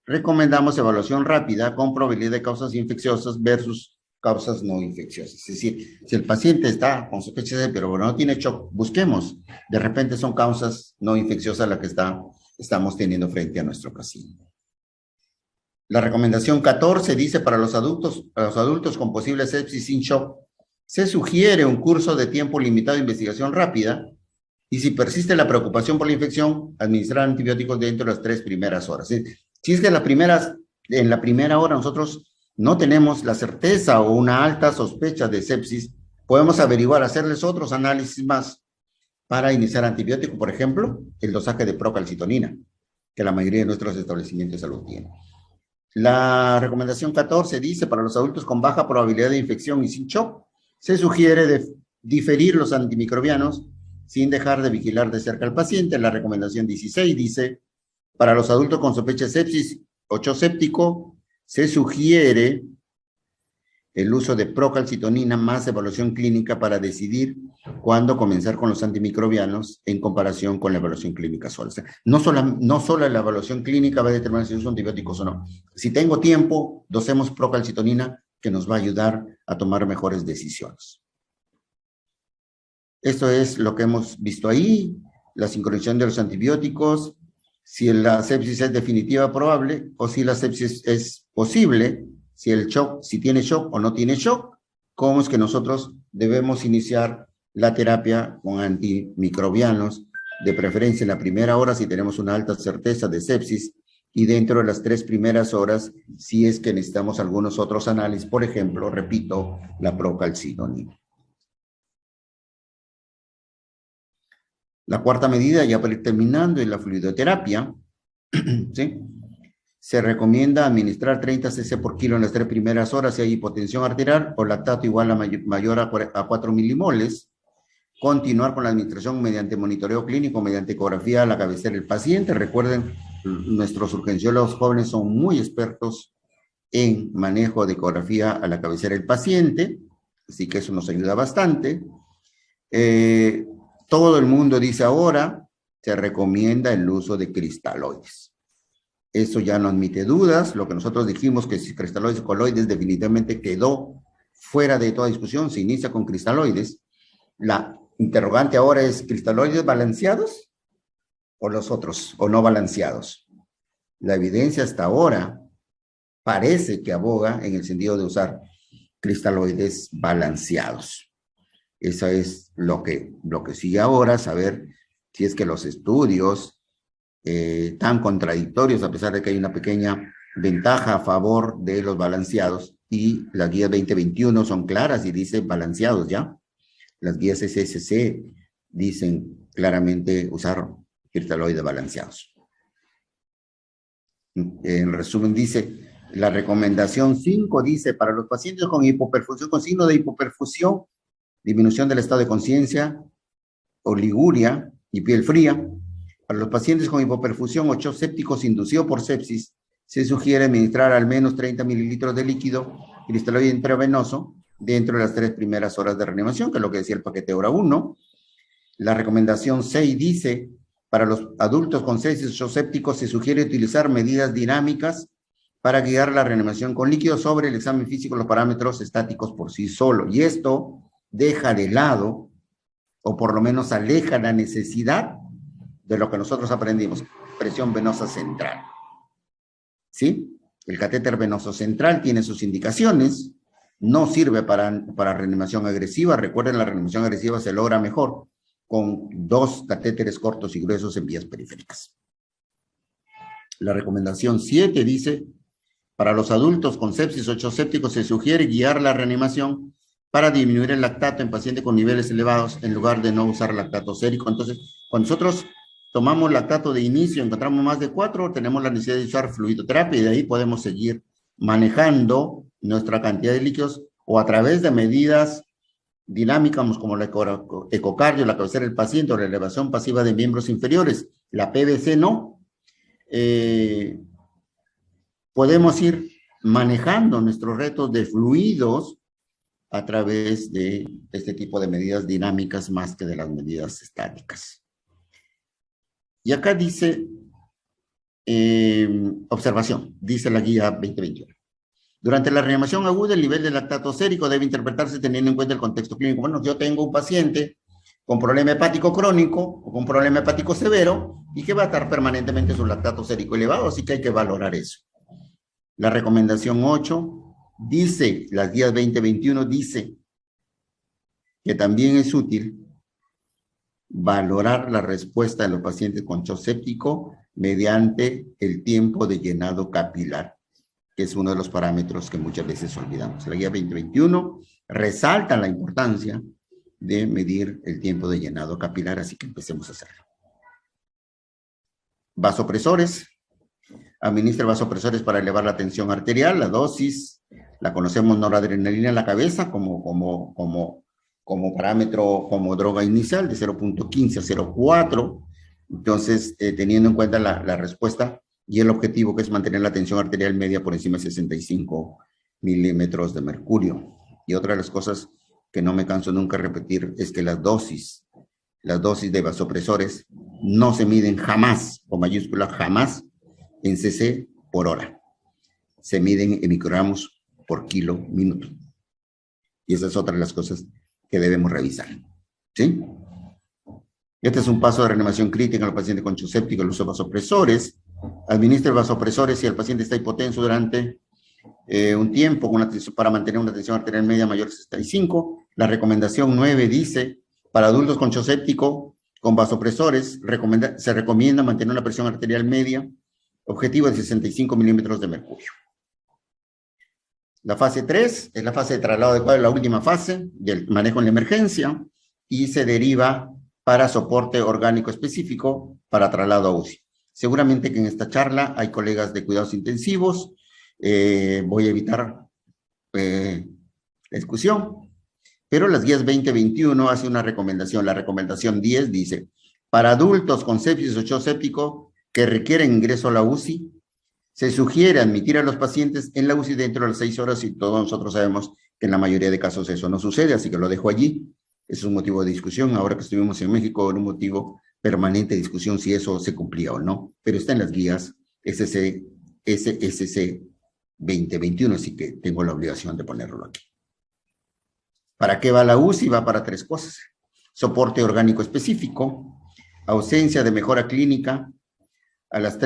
recomendamos evaluación rápida con probabilidad de causas infecciosas versus causas no infecciosas. Es decir, si el paciente está con sospecha de, pero no tiene shock, busquemos. De repente son causas no infecciosas las que estamos teniendo frente a nuestro paciente. La recomendación 14 dice, para los adultos con posible sepsis sin shock, se sugiere un curso de tiempo limitado de investigación rápida y si persiste la preocupación por la infección, administrar antibióticos dentro de las 3 primeras horas. Si es que en la primera hora nosotros no tenemos la certeza o una alta sospecha de sepsis, podemos averiguar, hacerles otros análisis más para iniciar antibiótico, por ejemplo, el dosaje de procalcitonina, que la mayoría de nuestros establecimientos de salud tienen. La recomendación 14 dice, para los adultos con baja probabilidad de infección y sin shock, se sugiere diferir los antimicrobianos sin dejar de vigilar de cerca al paciente. La recomendación 16 dice, para los adultos con sospecha de sepsis o shock séptico, se sugiere el uso de procalcitonina más evaluación clínica para decidir cuándo comenzar con los antimicrobianos en comparación con la evaluación clínica sola. O sea, no solo la evaluación clínica va a determinar si uso antibióticos o no. Si tengo tiempo, dosemos procalcitonina que nos va a ayudar a tomar mejores decisiones. Esto es lo que hemos visto ahí, la sincronización de los antibióticos, si la sepsis es definitiva probable o si la sepsis es posible, si tiene shock o no tiene shock, cómo es que nosotros debemos iniciar la terapia con antimicrobianos, de preferencia en la primera hora si tenemos una alta certeza de sepsis y dentro de las 3 primeras horas si es que necesitamos algunos otros análisis, por ejemplo, repito, la procalcitonina. La cuarta medida, ya para ir terminando, es la fluidoterapia. ¿Sí? Se recomienda administrar 30 cc por kilo en las 3 primeras horas si hay hipotensión arterial o lactato igual a mayor a 4 milimoles. Continuar con la administración mediante monitoreo clínico, mediante ecografía a la cabecera del paciente. Recuerden, nuestros urgenciólogos jóvenes son muy expertos en manejo de ecografía a la cabecera del paciente, así que eso nos ayuda bastante. Todo el mundo dice ahora, se recomienda el uso de cristaloides. Eso ya no admite dudas. Lo que nosotros dijimos que si cristaloides o coloides definitivamente quedó fuera de toda discusión, se inicia con cristaloides. La interrogante ahora es, ¿cristaloides balanceados o los otros, o no balanceados? La evidencia hasta ahora parece que aboga en el sentido de usar cristaloides balanceados. Eso es lo que sigue ahora, saber si es que los estudios tan contradictorios, a pesar de que hay una pequeña ventaja a favor de los balanceados, y las guías 2021 son claras y dicen balanceados ya. Las guías SSC dicen claramente usar cristaloides balanceados. En resumen, dice, la recomendación 5 dice, para los pacientes con hipoperfusión, con signo de hipoperfusión, disminución del estado de conciencia, oliguria y piel fría. Para los pacientes con hipoperfusión o shock sépticos inducido por sepsis, se sugiere administrar al menos 30 mililitros de líquido cristaloide intravenoso dentro de las 3 primeras horas de reanimación, que es lo que decía el paquete hora 1. La recomendación 6 dice, para los adultos con sepsis o shock sépticos se sugiere utilizar medidas dinámicas para guiar la reanimación con líquido sobre el examen físico, los parámetros estáticos por sí solo. Y esto deja de lado, o por lo menos aleja la necesidad de lo que nosotros aprendimos, presión venosa central. ¿Sí? El catéter venoso central tiene sus indicaciones, no sirve para reanimación agresiva. Recuerden, la reanimación agresiva se logra mejor con 2 catéteres cortos y gruesos en vías periféricas. La recomendación 7 dice, para los adultos con sepsis o shock séptico se sugiere guiar la reanimación para disminuir el lactato en pacientes con niveles elevados en lugar de no usar lactato sérico. Entonces, cuando nosotros tomamos lactato de inicio, encontramos más de 4, tenemos la necesidad de usar fluidoterapia y de ahí podemos seguir manejando nuestra cantidad de líquidos o a través de medidas dinámicas como la ecocardio, la cabecera del paciente o la elevación pasiva de miembros inferiores. La PVC no. Podemos ir manejando nuestros retos de fluidos a través de este tipo de medidas dinámicas más que de las medidas estáticas. Y acá dice, observación, dice la guía 2021. Durante la reanimación aguda, el nivel de lactato sérico debe interpretarse teniendo en cuenta el contexto clínico. Bueno, yo tengo un paciente con problema hepático crónico o con problema hepático severo y que va a estar permanentemente su lactato sérico elevado, así que hay que valorar eso. La recomendación 8 dice, las guías 2021 dice que también es útil valorar la respuesta de los pacientes con shock séptico mediante el tiempo de llenado capilar, que es uno de los parámetros que muchas veces olvidamos. La guía 2021 resalta la importancia de medir el tiempo de llenado capilar, así que empecemos a hacerlo. Vasopresores. Administra vasopresores para elevar la tensión arterial. La dosis, la conocemos, noradrenalina en la cabeza como parámetro, como droga inicial, de 0.15 a 0.4. Entonces, teniendo en cuenta la respuesta y el objetivo, que es mantener la tensión arterial media por encima de 65 milímetros de mercurio. Y otra de las cosas que no me canso nunca de repetir es que las dosis de vasopresores no se miden jamás, con mayúscula jamás, en cc por hora. Se miden en microgramos por kilo minuto. Y esa es otra de las cosas que debemos revisar. ¿Sí? Este es un paso de reanimación crítica en el paciente con shock séptico, el uso de vasopresores. Administra vasopresores si el paciente está hipotenso durante un tiempo para mantener una tensión arterial media mayor de 65. La recomendación 9 dice, para adultos con shock séptico con vasopresores, se recomienda mantener una presión arterial media objetivo de 65 milímetros de mercurio. La fase 3 es la fase de traslado adecuado, la última fase del manejo en la emergencia, y se deriva para soporte orgánico específico para traslado a UCI. Seguramente que en esta charla hay colegas de cuidados intensivos. Voy a evitar la discusión, pero las guías 2021 hace una recomendación. La recomendación 10 dice, para adultos con sepsis o shock séptico que requieren ingreso a la UCI, se sugiere admitir a los pacientes en la UCI dentro de las 6 horas, y todos nosotros sabemos que en la mayoría de casos eso no sucede, así que lo dejo allí. Es un motivo de discusión. Ahora que estuvimos en México, era un motivo permanente de discusión si eso se cumplía o no, pero está en las guías SSC 2021, así que tengo la obligación de ponerlo aquí. ¿Para qué va la UCI? Va para 3 cosas. Soporte orgánico específico, ausencia de mejora clínica a las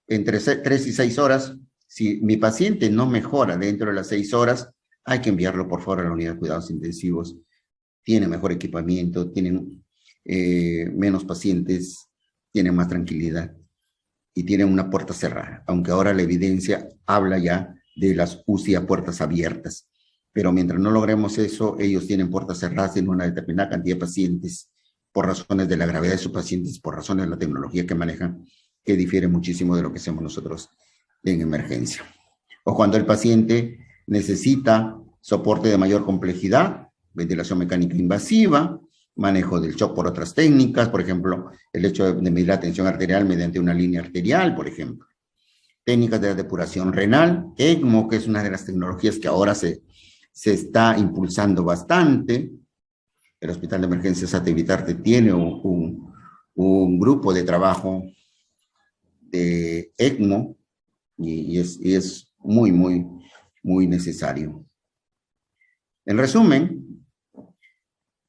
entre 3 y 6 horas. Si mi paciente no mejora dentro de las 6 horas, hay que enviarlo por favor a la unidad de cuidados intensivos tienen mejor equipamiento, tienen menos pacientes, tienen más tranquilidad y tienen una puerta cerrada, aunque ahora la evidencia habla ya de las UCI a puertas abiertas. Pero mientras no logremos eso, ellos tienen puertas cerradas en una determinada cantidad de pacientes por razones de la gravedad de sus pacientes, por razones de la tecnología que manejan, que difiere muchísimo de lo que hacemos nosotros en emergencia. O cuando el paciente necesita soporte de mayor complejidad, ventilación mecánica invasiva, manejo del shock por otras técnicas, por ejemplo, el hecho de medir la tensión arterial mediante una línea arterial, por ejemplo. Técnicas de depuración renal, ECMO, que es una de las tecnologías que ahora se está impulsando bastante. El Hospital de Emergencias Satélite tiene un grupo de trabajo de ECMO y es muy necesario. En resumen,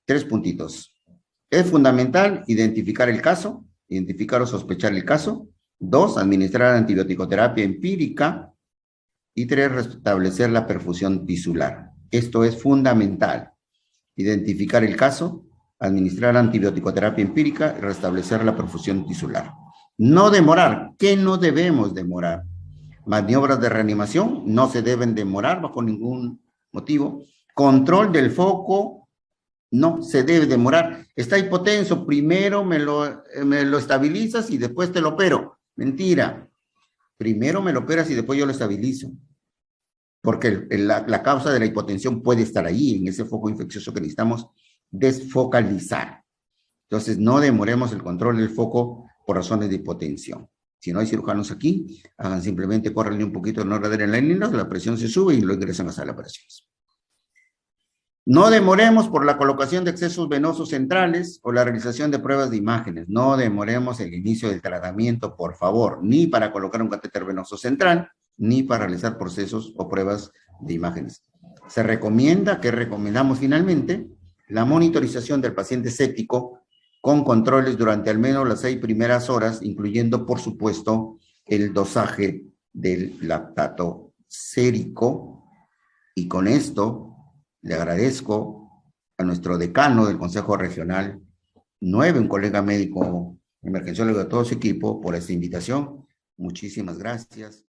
3 puntitos. Es fundamental identificar el caso, identificar o sospechar el caso. 2, administrar antibiótico-terapia empírica. Y 3, restablecer la perfusión tisular. Esto es fundamental. Identificar el caso, administrar antibiótico-terapia empírica y restablecer la perfusión tisular. No demorar. ¿Qué no debemos demorar? Maniobras de reanimación no se deben demorar bajo ningún motivo. Control del foco no se debe demorar. Está hipotenso, primero me lo estabilizas y después te lo opero. Mentira. Primero me lo operas y después yo lo estabilizo. Porque la causa de la hipotensión puede estar ahí, en ese foco infeccioso que necesitamos desfocalizar. Entonces, no demoremos el control del foco por razones de hipotensión. Si no hay cirujanos aquí, hagan simplemente, córrenle un poquito de noradrenalina, la presión se sube y lo ingresan a sala de operaciones. No demoremos por la colocación de accesos venosos centrales o la realización de pruebas de imágenes. No demoremos el inicio del tratamiento, por favor, ni para colocar un catéter venoso central, ni para realizar procesos o pruebas de imágenes. Se recomienda, que recomendamos finalmente, la monitorización del paciente séptico con controles durante al menos las 6 primeras horas, incluyendo, por supuesto, el dosaje del lactato sérico. Y con esto le agradezco a nuestro decano del Consejo Regional 9, un colega médico emergenciólogo de todo su equipo, por esta invitación. Muchísimas gracias.